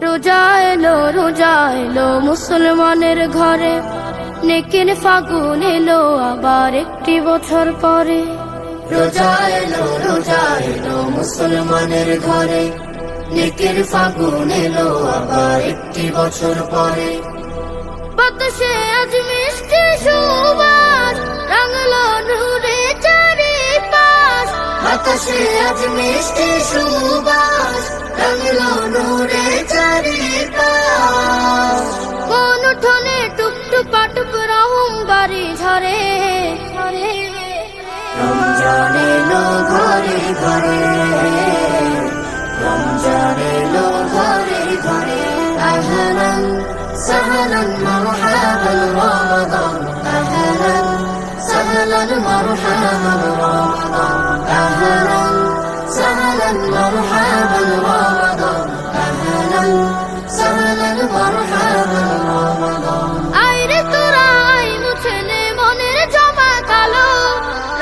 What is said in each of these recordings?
রোজা এলো মুসলমানের ঘরে, নেকির ফাগুন এলো আবার একটি বছর পরে। রোজা এলো মুসলমানের ঘরে, নেকির ফাগুন এলো আবার একটি বছর পরে। বাতাসে আজ মিষ্টি সুবাস, রাঙলো নূরে চারিপাশ। বাতাসে আজ মিষ্টি সুবাস, রাঙলো নূরে চারিপাশ। কোন উঠোনে টুকটুপা টুকরা হুঙ্গারি ঝরে। রমজান এলো ঘরে ঘরে, রমজান এলো ঘরে ঘরে। আহলান সাহলান মারহাবান রমাদান, আহলান সাহলান মারহাবান রমাদান, আহলান সাহলান মারহাবান রমাদান, আহলান সাহলান মারহাবান রমাদান। আইরে তোরা আই মুছেলে মনের জমা কালো,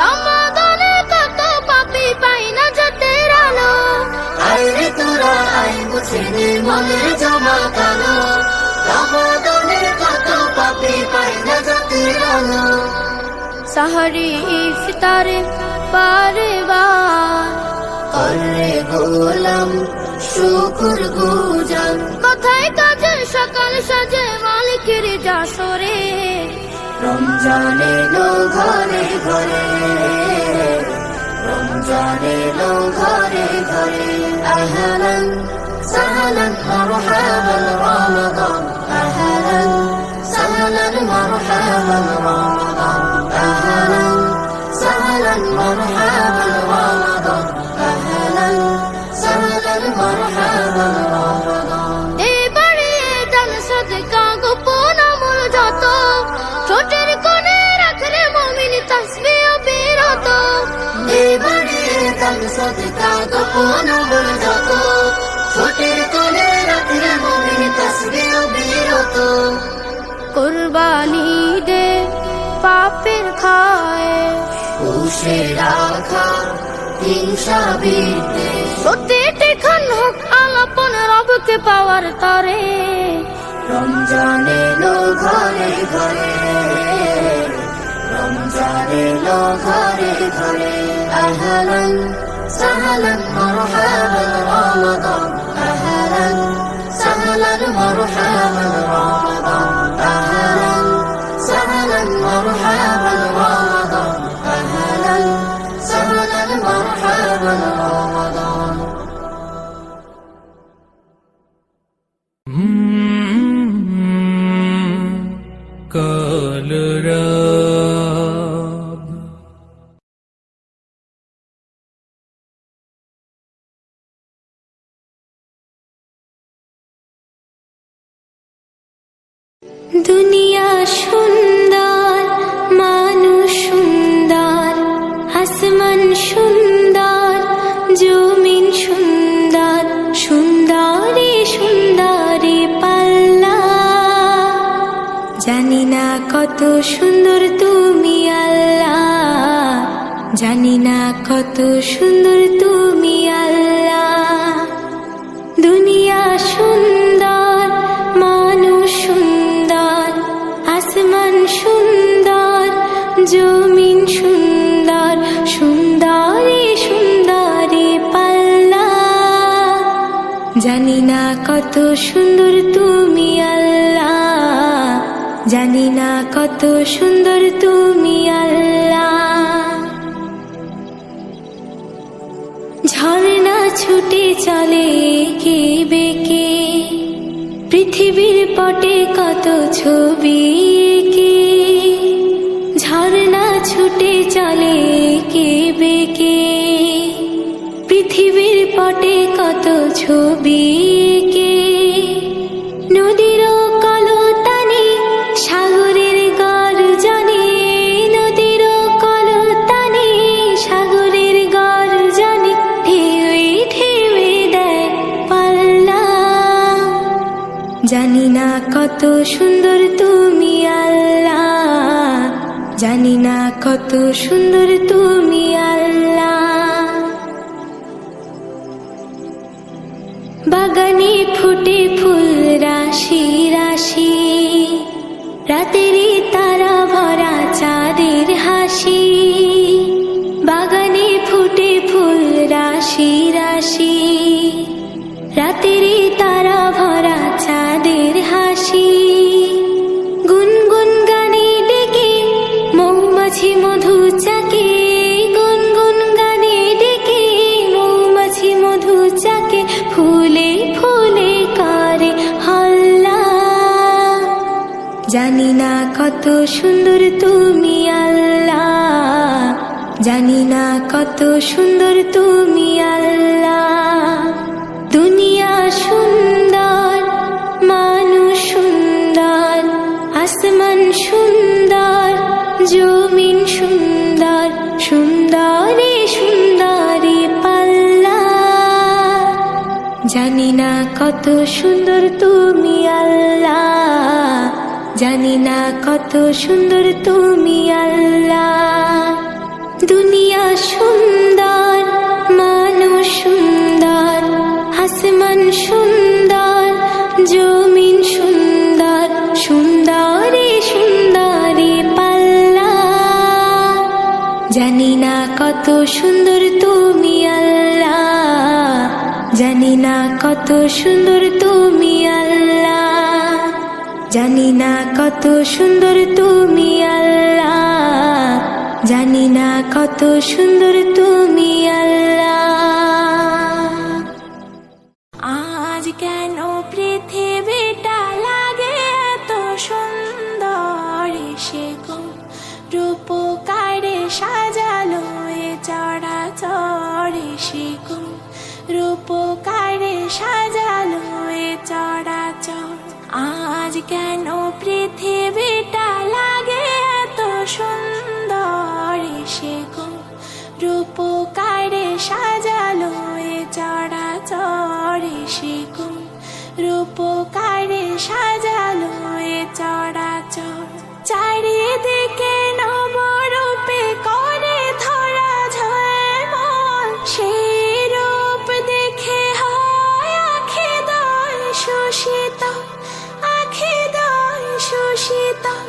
রমাদানে কত পাপী পাই না জাতের আলো। আইরে তোরা আই মুছেলে মনের জমা কালো, রমাদানে কত পাপী পাই না জাতের আলো। সাহারি ইফতারে বারে বার করে গোলাম শুকুর গুজার, কথায় কাজে সকাল সাজে মালিকের জাসরে। রমজান এলো ঘরে ঘরে, রমজান এলো ঘরে ঘরে। আহলান সাহলান মারহাবান রমাদান, আহলান সাহলান মারহাবান রমাদান, আহলান সাহলান মারহাবান রমাদান, আহলান সাহলান মারহাবান রমাদান। এবারে দান সদকা গোপন আমল যত, ছোটের কোণে রাখলে মুমিন তাসবিহ বিরত। এবারে দান সদকা গোপন আমল যত, ছোটের কোণে রাখলে মুমিন তাসবিহ বিরত। কুরবানি দে পাপের খায়, পুষে রাখা হিংসা বিদ্বেষ, প্রতিটি ক্ষণ হোক আলাপন রবকে পাওয়ার তরে। রমজান এলো ঘরে ঘরে, রমজান এলো ঘরে ঘরে। আহলান সাহলান মারহাবান রমাদান, আহলান সাহলান মারহাবান রমাদান, আহলান সাহলান মারহাবান রমাদান, আহলান সাহলান মারহাবান রমাদান। কালরাব দুনিয়া সুন্দর, মানুষ সুন্দর, আসমান সুন্দর, জমিন সুন্দর, সুন্দরী সুন্দরী পাল্লা। জানি না কত সুন্দর তুমি আল্লাহ, জানি না কত সুন্দর তুমি আল্লাহ। দুনিয়া সুন্দর, মানুষ সুন্দর, আসমান সুন্দর, জমিন সুন্দর, সুন্দরী সুন্দরী পাল্লা। জানি না কত সুন্দর তুমি আল্লাহ, জানি না কত সুন্দর তুমি আল্লাহ। ঝর্ণা ছুটে চলে কে বেঁকে, পৃথিবীর পটে কত ছবি এঁকে। ঝর্ণা ছুটে চলে কে বেঁকে, পৃথিবীর পটে কত ছবি এঁকে। নদীর কলতানে সাগরের গর্জনে, নদীর কলতানে সাগরের গর্জনে, ঢেউয়ে ঢেউয়ে দেয় পাল্লা। জানি না কত সুন্দর তুমি আল্লাহ, জানি না কত সুন্দর তুমি আল্লাহ। বাগানে ফুটে ফুল রাশি রাশি, রাতেরই তারা ভরা চাঁদের হাসি, বাগানে ফুটে ফুল রাশি রাশি, রাতেরই তারা ভরা চাঁদের হাসি, গুনগুন গানে ডেকে মৌমাছি মধু চাকে, গুনগুন গানে ডেকে মৌমাছি মধু চাকে, ফুলে ফুলে করে হল্লা। জানি না কত সুন্দর তুমি আল্লাহ, জানি না কত সুন্দর তুমি আল্লাহ। দুনিয়া সুন্দর, মানুষ সুন্দর, আসমান সুন্দর, জমিন সুন্দর, সুন্দরী সুন্দরী পাল্লা। জানি না কত সুন্দর তুমি আল্লাহ, জানি না কত সুন্দর তুমি আল্লাহ। দুনিয়া সুন্দর, মানুষ সুন্দর, আসমান সুন্দর, জমিন সুন্দর, সুন্দরী সুন্দরী পাল্লা। জানি না কত সুন্দর তুমি আল্লাহ, জানি না কত সুন্দর তুমি আল্লাহ, জানি না কত সুন্দর তুমি আল্লাহ, জানি না কত সুন্দর তুমি আল্লাহ। আজ কেন পৃথিবীটা লাগে এত সুন্দর, সে গো রূপকারে সাজালো এ চরাচর, সে গো রূপকারে সাজালো এ চরাচর। আজ কেন পৃথিবীটা লাগে এত সুন্দর, সে গো রূপকারে সাজালো এ চরাচর, সে গো রূপকারে সাজালো এ চরাচর। চারিদিকে নবরূপে করে ধরা ঝলমল, সেই রূপ দেখে হয় আখি দয় সুশীতল, আখি দয় সুশীতল,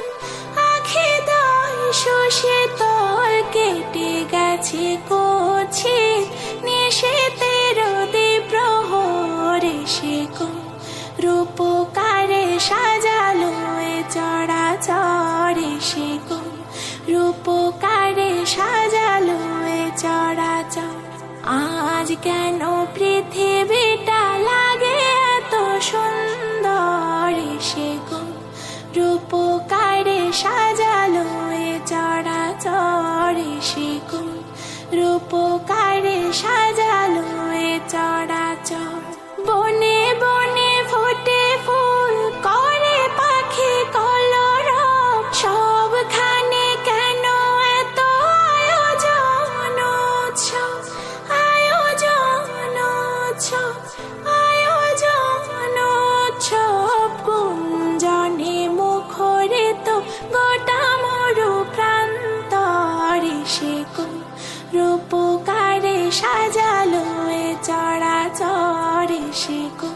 আখি দয় সুশীতল। কেটে গেছে কুৎসিত নিশীথের দ্বিপ্রহরে, সে গো রূপকারে সাজালো এ চরাচর, সে গো রূপকারে সাজালো এ চরাচর। আজ কেন পৃথিবীটা লাগে এত সুন্দর, সে গো রূপকারে সাজালো এ চরাচর, সে গো রূপকারে সাজালো এ চরাচর। বনে বনে ফোটে ফুল করে পাখি কলরব, সবখানে কেন এত আয়োজন উৎসব, আয়োজন উৎসব, আয়োজন উৎসব। গুঞ্জনে মুখরিত গোটা মরু প্রান্তরে, সে গো রূপকারে সাজালো এ চরাচর, সে গো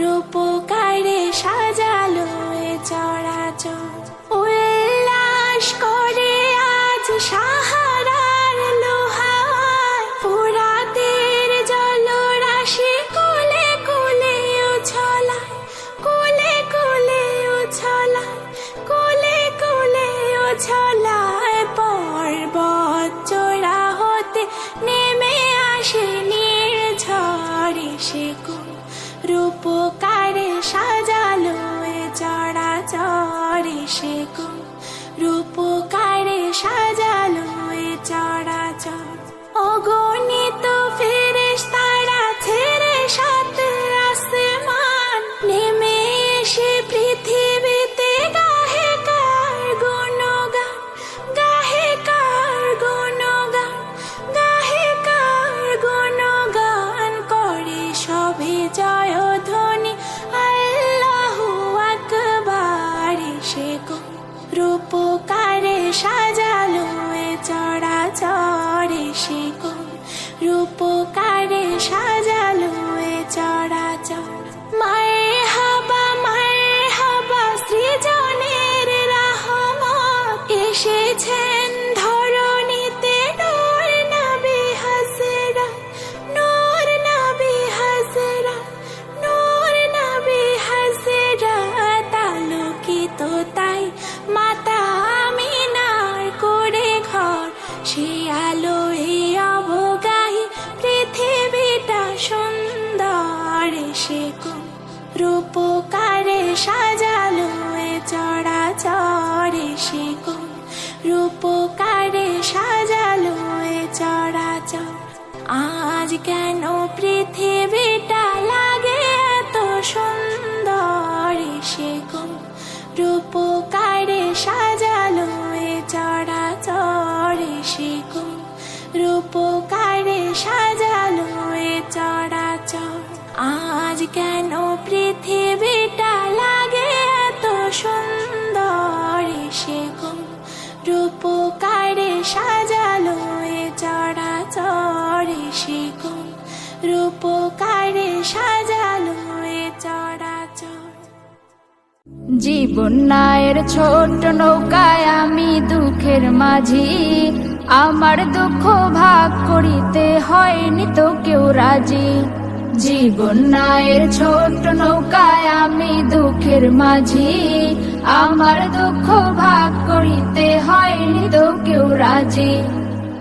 রূপকারে সাজালো এ চরাচর। উল্লাস করে আজ সাহারার লোহায়, ফুরাতের জলরাশি কুলে কুলে উছলায়, কুলে কুলে উছলায়, কুলে কুলে উছলায়। পর্বত চূড়া হতে নেমে আসে নির্ঝরে, সে গো রূপকারে সাজালো এ চরাচর, সে গো রূপকারে সাজালো এ চরাচর। অগণিত ফেরেশতারা ছেড়ে সাত আসমান, নেমে এসে পৃথিবীতে গাহে কার গুণগান, গাহে কার গুণগান, গাহে কার গুণগান। করে সবে জয়ধ্বনি আল্লাহু আকবার, সে গো রূপকারে সাজালো এ চরাচরে সে কোন, রূপকারে সাজালো এ চরাচর। আজ কেন পৃথিবীটা লাগে এত সুন্দর সে কোন, রূপকারে সাজালো এ চরাচরে সে কোন, রূপকারে সাজালো এ চরাচর। আজ কেন পৃথিবীটা লাগে এত সুন্দর সে কোন, রূপকারে সাজালো এ চরাচরে সে কোন, রূপকারে সাজালো এ চরাচর। জীবন নায়ের ছোট নৌকায় আমি দুঃখের মাঝি, আমার দুঃখ ভাগ করিতে হয়নি তো কেউ রাজি। জীবন নায়ের ছোট নৌকায় আমি দুঃখের মাঝি, আমার দুঃখ ভাগ করিতে হয়নি তো কেউ রাজি।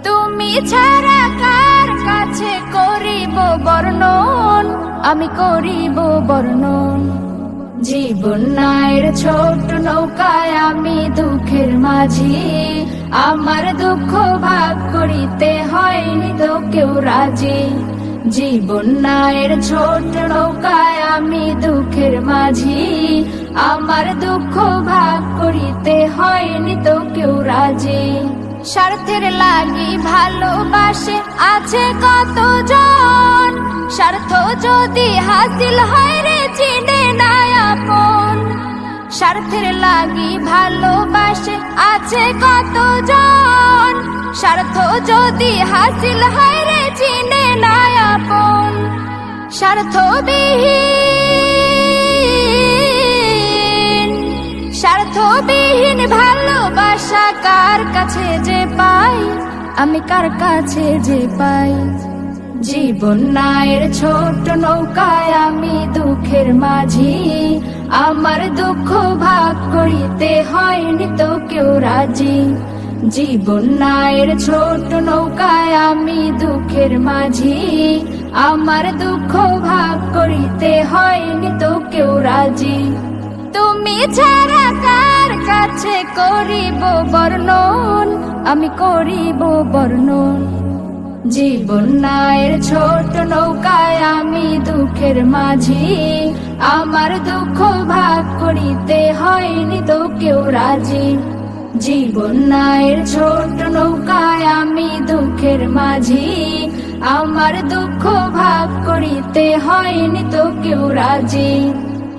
তুমি ছাড়া কার কাছে করিব বর্ণন, আমি করিব বর্ণন। জীবন নায়ের ছোট নৌকায় আমি দুঃখের মাঝি, আমার দুঃখ ভাগ করিতে হয়নি তো কেউ রাজি। জীবন নায়ের ছোট নৌকায় আমি দুঃখের মাঝি, আমার দুঃখ ভাগ করিতে হয়নি তো কেউ রাজি। স্বার্থের লাগি ভালোবাসে আছে কতজন, স্বার্থ যদি হাসিল হয় রে চিনে না আপন। স্বার্থের লাগি ভালোবাসে আছে কতজন, স্বার্থ যদি হাসিল হয় রে চিনে না আপন। স্বার্থবিহীন ভালোবাসা কার কাছে যে পাই, আমি কার কাছে যে পাই। জীবন নায়ের ছোট নৌকায় আমি দুঃখের মাঝি, আমার দুঃখ ভাগ করিতে হয়নি তো কেউ রাজি। জীবন নায়ের ছোট নৌকায় আমি দুঃখের মাঝি, আমার দুঃখ ভাগ করিতে হয়নি তো কেউ রাজি। তুমি ছাড়া কার কাছে করিব বর্ণন, আমি করিব বর্ণন। জীবন নায়ের ছোট নৌকায় আমি দুঃখের মাঝি, আমার দুঃখ ভাগ করিতে হয়নি তো কেউ রাজি। জীবন নায়ের ছোট নৌকায় আমি দুঃখের মাঝি, আমার দুঃখ ভাগ করিতে হয়নি তো কেউ রাজি।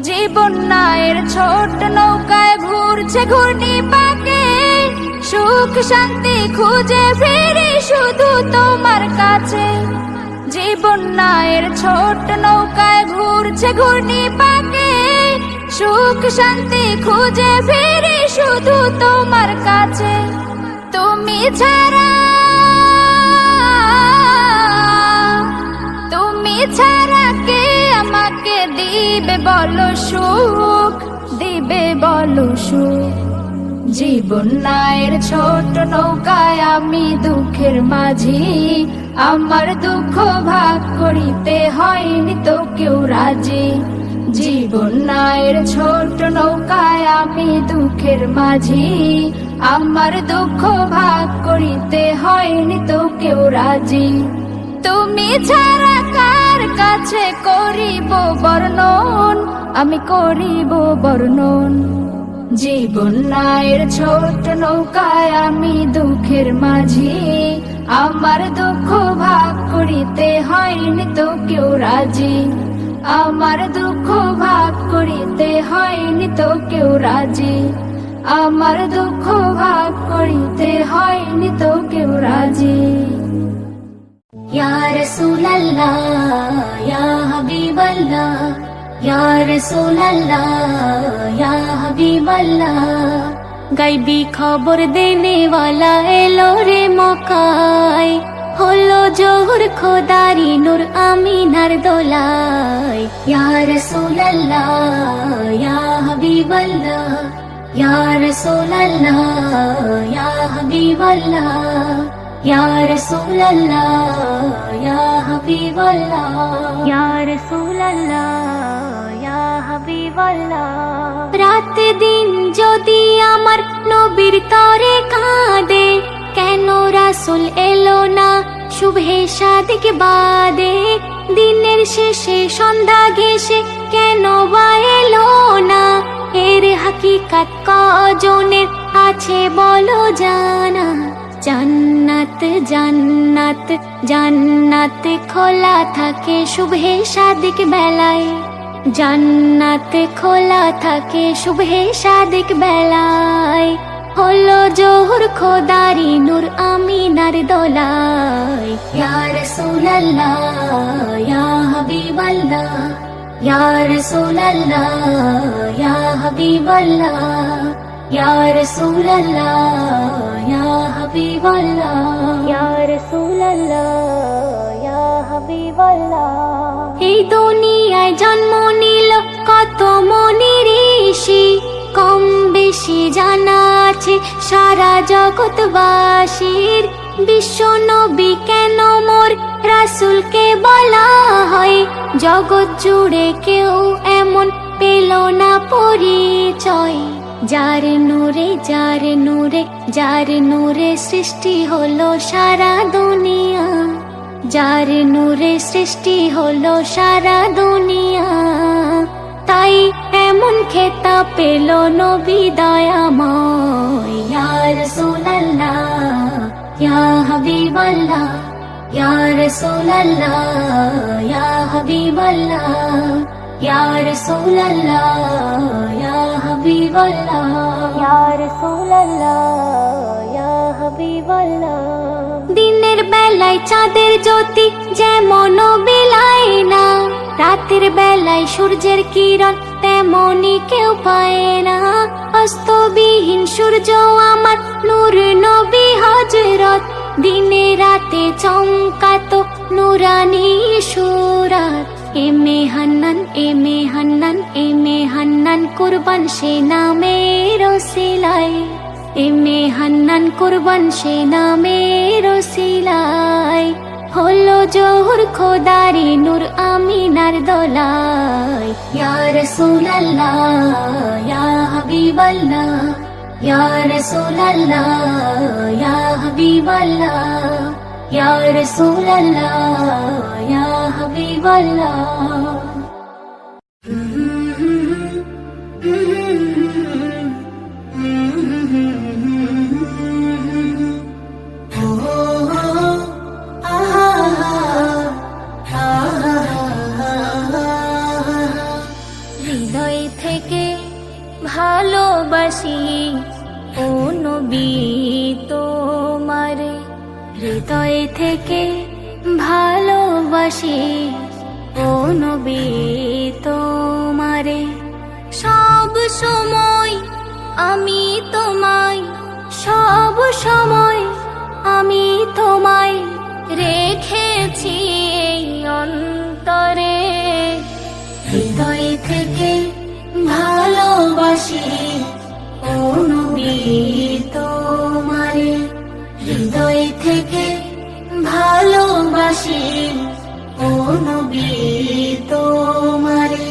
জীবন নায়ের ছোট নৌকায় ঘুরছে ঘূর্ণি পাকে, সুখ শান্তি খুঁজে ফিরি শুধু তোমার কাছে। জীবন নায়ের ছোট নৌকায় ঘুরছে ঘূর্ণি পাকে, সুখ শান্তি খুঁজে ফিরি শুধু তোমার কাছে। তুমি ছাড়া কে আমাকে দিবে বলো সুখ, দিবে বলো সুখ। জীবন নায়ের ছোট নৌকায় আমি দুঃখের মাঝি, আমার দুঃখ ভাগ করিতে হয়নি তো কেউ রাজি। জীবন নায়ের ছোট নৌকায় আমি দুঃখের মাঝি, আমার দুঃখ ভাগ করিতে হয়নি তো কেউ রাজি। তুমি ছাড়া কার কাছে করিব বর্ণন, আমি করিব বর্ণন। জীবন নায়ের ছোট নৌকায় আমি দুঃখের মাঝি, আমার দুঃখ ভাগ করিতে হয়নি তো কেউ রাজি। আমার দুঃখ ভাগ করিতে হয়নি তো কেউ রাজি, আমার দুঃখ ভাগ করিতে হয়নি তো কেউ রাজি। ইয়া রাসূলুল্লাহ ইয়া হাবিবাল্লাহ, ইয়া রাসূলুল্লাহ ইয়া হাবিবাল্লাহ। গাইবি খবর দেনে ওয়ালা এলো রে মক্কায়, হলো জোহর খোদারি নূর আমিনার দোলায়। ইয়া রাসূলুল্লাহ ইয়া হাবিবাল্লাহ, ইয়া রাসূলুল্লাহ ইয়া হাবিবাল্লাহ, ইয়া রাসূলুল্লাহ ইয়া হাবিবাল্লাহ, ইয়া রাসূলুল্লাহ ইয়া হাবিবাল্লাহ। রাত দিন যদি আমার নবীর তরে কাঁদে, কেন রাসূল এলো না শুভে সাদিক বাদে? দিনের শেষে সন্ধ্যা ঘেঁষে কেন বা এলো না? এর হাকিকাত কজনের আছে বলো জানা? জান্নাত জান্নাত জান্নাত খোলা থাকে শুভে সাদিক বেলায়, জান্নাত খোলা থাকে শুভে সাদিক বেলায়। হলো জোহর খোদারি নূর আমিনার দোলায়। ইয়া রাসূলুল্লাহ ইয়া হাবিবাল্লাহ, ইয়া রাসূলুল্লাহ ইয়া হাবিবাল্লাহ, ইয়া রাসূলুল্লাহ ইয়া হাবিবাল্লাহ, ইয়া রাসূলুল্লাহ ইয়া হাবিবাল্লাহ। এই দুনিয়ায় জন্ম নিল কত মনি ঋষি, কম বেশি জানা আছে সারা জগৎবাসীর। বিশ্ব নবী কেন মোর রাসূলকে বলা হয়? জগৎ জুড়ে কেউ এমন পেল না পরিচয়। যার নূরে যার নূরে যার নূরে সৃষ্টি হলো সারা দুনিয়া, যার নূরে সৃষ্টি হলো সারা দুনিয়া। তাই এমন খেতাব পেল নবী দয়াময়। ইয়া রাসূলুল্লাহ ইয়া হাবিবাল্লাহ, ইয়া রাসূলুল্লাহ ইয়া হাবিবাল্লাহ, ইয়া রাসূলুল্লাহ ইয়া হাবিবাল্লাহ, ইয়া রাসূলুল্লাহ ইয়া হাবিবাল্লাহ। দিনের বেলায় চাঁদের জ্যোতি যেমন বিলায় না, রাতের বেলায় সূর্যের কিরণ তেমনি কেউ পায় না। অস্তবিহীন সূর্য আমার নূর নবী হযরত, দিনে রাতে চমকাতো নুরানি সুরাত। এমে হান্নান এমে হান্নান এমে হান্নান কুরবান সে নামের ওসিলায়, এমে হান্নান কুরবান সে নামের ওসিলায়। হলো জোহর খোদারি নূর আমিনার দোলায়। ইয়া রাসূলুল্লাহ ইয়া হাবিবাল্লাহ, ইয়া রাসূলুল্লাহ ইয়া হাবিবাল্লাহ, ইয়া রাসূলুল্লাহ ইয়া হাবিবাল্লাহ। হৃদয় থেকে ভালোবাসি ও নবী তোমারে, হৃদয় থেকে ভালোবাসি ও নবী তোমারে। সব সময় আমি তোমায়, সব সময় আমি তোমায় রেখেছি এই অন্তরে। হৃদয় থেকে ভালোবাসি ও নবী তোমারে, হৃদয় থেকে ভালোবাসি ও নবী তোমারে।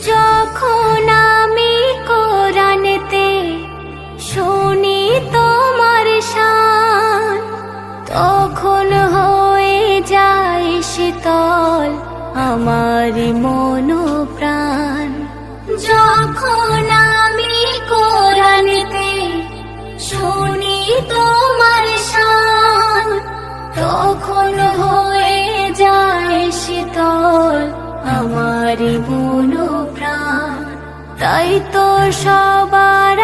যখন আমি কোরআনেতে শুনি তোমার শান, তখন হয়ে যায় শীতল আমার মন প্রাণ। যখন আমি কোরআনেতে শুনি তোমার শান, তখন হয়ে যায় শীতল আমার মন প্রাণ। তাই তো সবার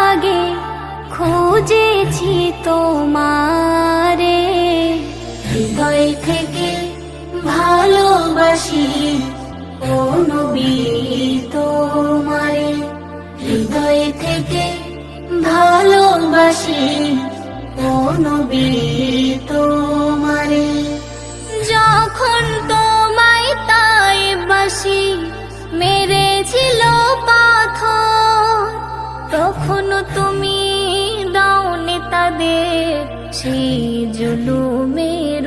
আগে খুঁজেছি তোমারে, হৃদয় থেকে ভালোবাসি ও নবী তোমারে, হৃদয় থেকে ভালোবাসি ও নবী তোমারে। যখন তোমায় তাই বাসি মেরেছিল পাথর, তখন তুমি দাওনি তাদের সেই জুলুমের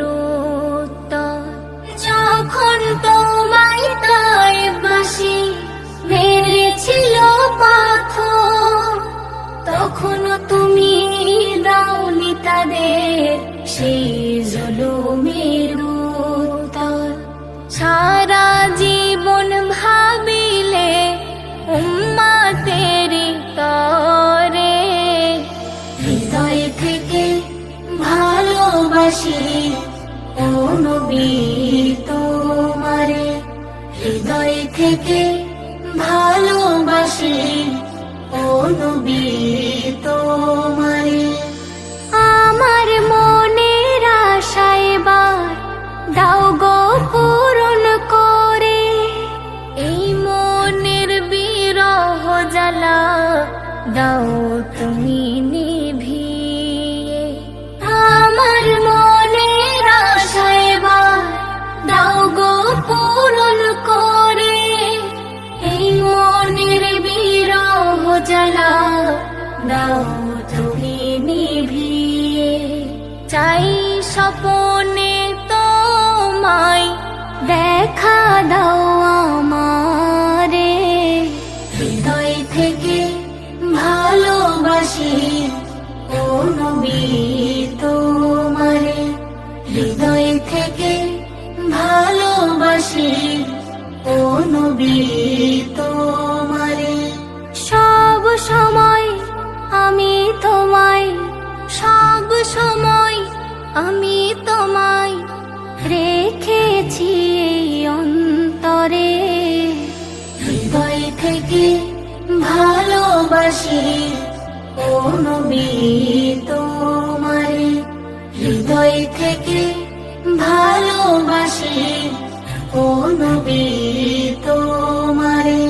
উত্তর। যখন তোমায় তাই বাসি তাদের সেই জুলুমের উত্তর। সারা জীবন ভাবিলে উম্মতেরি তরে, হৃদয় থেকে ভালোবাসি ও নবী তোমারে, হৃদয় থেকে ভালোবাসি ও নবী তোমারে। আমার মনের আশা এবার দাও গো পূরণ করে, এই মনের বিরহ জ্বালা দাও তুমি নিভিয়ে। আমার মনের আশা এবার দাও গো পূরণ করে, এই মনের বিরহ জ্বালা দাও তুমি নিভিয়ে। চাই স্বপনে তোমায় দেখা দাও আমারে, হৃদয় থেকে ভালোবাসি ও নবী তোমারে, হৃদয় থেকে ভালোবাসি ও নবী তোমারে। সব সময় আমি তোমায়, সব সময় আমি তোমায় রেখেছি এই অন্তরে, হৃদয় থেকে ভালোবাসি ও নবী তোমারে, হৃদয় থেকে ভালোবাসি ও নবী তোমারে।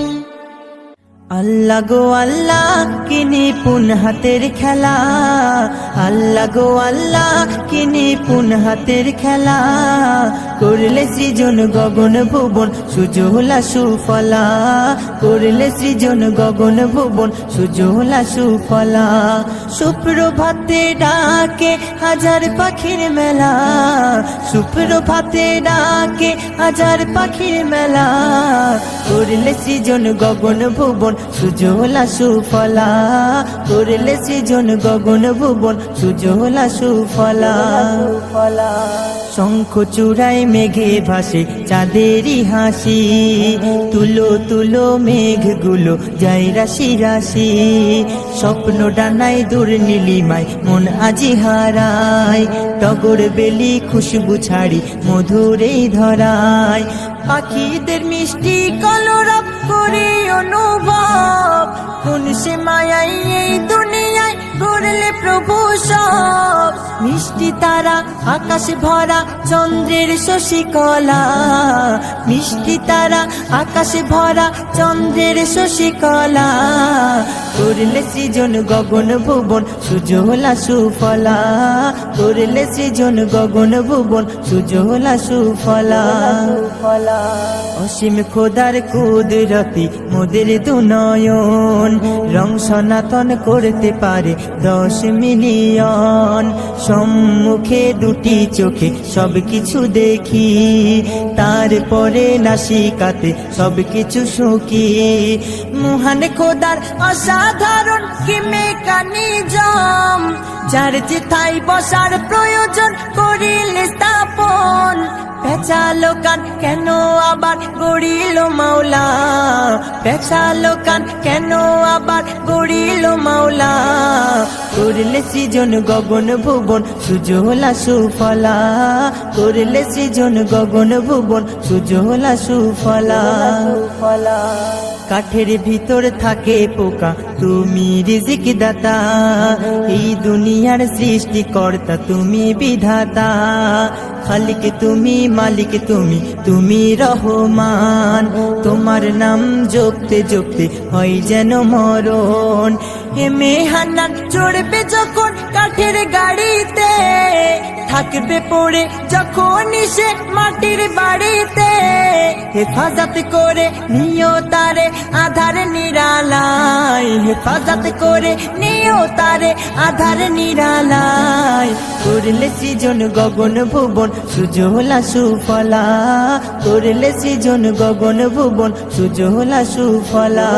আল্লাহ গো আল্লাহ কি নিপুণ হাতের খেলা, আল্লাহ গো আল্লাহ কি নিপুণ হাতের খেলা, করলে সৃজন গগন ভুবন সুজলা সুফলা, করলে সৃজন গগন ভুবন সুজলা সুফলা। সুপ্রভাতে ডাকে হাজার পাখির মেলা, সুপ্রভাতে ডাকে হাজার পাখির মেলা, করলে সৃজন গগন ভুবন সুজলা সুফলা, করলে সৃজন গগন ভুবন সুজলা সুফলা। শঙ্খ চূড়ায় মেঘে ভাসে চাঁদেরই হাসি, তুলো তুলো মেঘগুলো যায় রাশি রাশি, স্বপ্ন ডানায় দূর নীলিমায় মন আজি হারায়, টগর বেলি খুশবু ছাড়ি মধুর এই ধরায়, পাখিদের মিষ্টি কলরব করে অনুভব, কোন সে মায়াই এই দুনিয়ায় গড়লে প্রভু সব, মিষ্টি তারা আকাশ ভরা চন্দ্রের শশিকলা, মিষ্টি তারা আকাশ ভরা চন্দ্রের শশিকলা, করলে সৃজন গগন ভুবন সুজলা সুফলা, করলে সৃজন গগন ভুবন সুজলা সুফলা। অসীম খোদার কুদরতি মোদের দুনয়ন, রং সনাতন করতে পারে 10 মিলিয়ন, সম্মুখে দুটি চোখে সবকিছু দেখি, তারপরে নাসিকাতে সবকিছু শুকি, মহান খোদার অসাধারণ কি মেকানিজম, যার যেথায় বসার প্রয়োজন করিলে স্থাপন, পেঁচালো কান কেন আবার গড়িল মাওলা, পেঁচালো কান কেন আবার গড়িল মাওলা, করলে সৃজন গগন ভুবন সুজলা সুফলা, করলে সৃজন গগন ভুবন সুজলা সুফলা। কাঠের ভিতর থাকে পোকা তুমি রিজিক দাতা, এই দুনিয়ার সৃষ্টিকর্তা তুমি বিধাতা, খালিক তুমি মালিক তুমি, তুমি রহমান, তোমার নাম জপতে জপতে হয় যেন মরণ, হেমে হান্নান চড়বে যখন কাঠের গাড়িতে, থাকবে পড়ে যখন সে মাটির বাড়িতে, হেফাজত করে নিও তারে আধার নিরালায়, হেফাজত করে নিও তারে আধার নিরালায়, করলে সৃজন গগন ভুবন সুজলা সুফলা, করলে সৃজন গগন ভুবন সুজলা সুফলা।